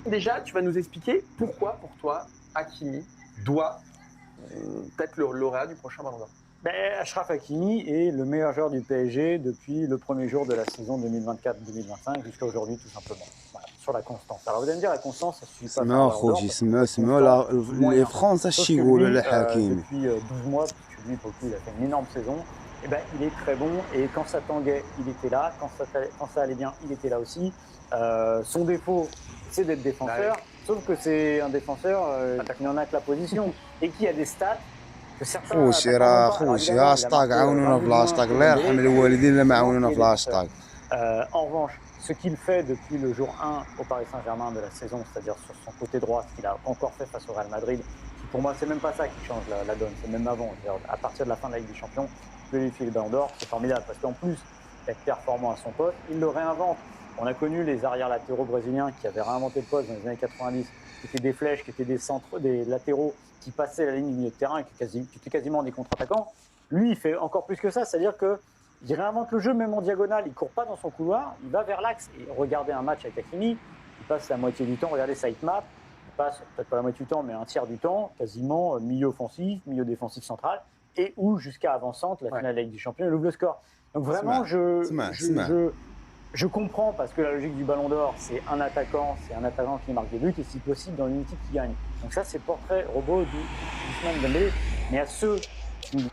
Déjà, tu vas nous expliquer pourquoi, pour toi, Hakimi doit être le lauréat du prochain Ballon d'Or. Achraf Hakimi est le meilleur joueur du PSG depuis le premier jour de la saison 2024-2025 jusqu'à aujourd'hui, tout simplement. Voilà, sur la constance. Alors vous allez me dire, la constance, ça ne suffit pas à faire un Ballon d'Or. les Français يقولوا للحكيمي. Depuis 12 mois, puisque lui, pour le coup, il a fait une énorme saison, et ben, il est très bon. Et quand ça tanguait, il était là. Quand ça allait bien, il était là aussi. Son défaut, c'est d'être défenseur. Sauf que c'est un défenseur qui n'en a que la position et qui a des stats. خوشي راه خوشي هاشتاغ عاونونا في الهاشتاغ الله يرحم الوالدين اللي ما عاونونا في الهاشتاغ. En revanche, ce qu'il fait depuis le jour 1 au Paris Saint-Germain de la saison, c'est-à-dire sur son côté droit, ce qu'il a encore fait face au Real Madrid, qui pour moi, c'est même pas ça qui change la donne, c'est même avant. À partir de la fin de la Ligue des Champions, il peut lui filer le Ballon d'Or, c'est formidable parce qu'en plus d'être performant à son poste, il le réinvente. On a connu les arrières latéraux brésiliens qui avaient réinventé le poste dans les années 90, qui étaient des flèches, qui étaient des centres, des latéraux qui passaient la ligne du milieu de terrain, qui étaient quasiment des contre-attaquants. Lui, il fait encore plus que ça, c'est-à-dire que il réinvente le jeu même en diagonale, il ne court pas dans son couloir, il va vers l'axe. Et regardez un match avec Hakimi, il passe la moitié du temps, regardez sa hitmap, il passe peut-être pas la moitié du temps, mais un tiers du temps, quasiment milieu offensif, milieu défensif central, et ou jusqu'à avant-centre, la finale de la Ligue des Champions, il ouvre le score. Donc vraiment, je comprends, parce que la logique du Ballon d'Or, c'est un attaquant qui marque des buts, et si possible dans une équipe qui gagne. Donc ça, c'est le portrait robot d'Ousmane Dembélé. Mais à ceux qui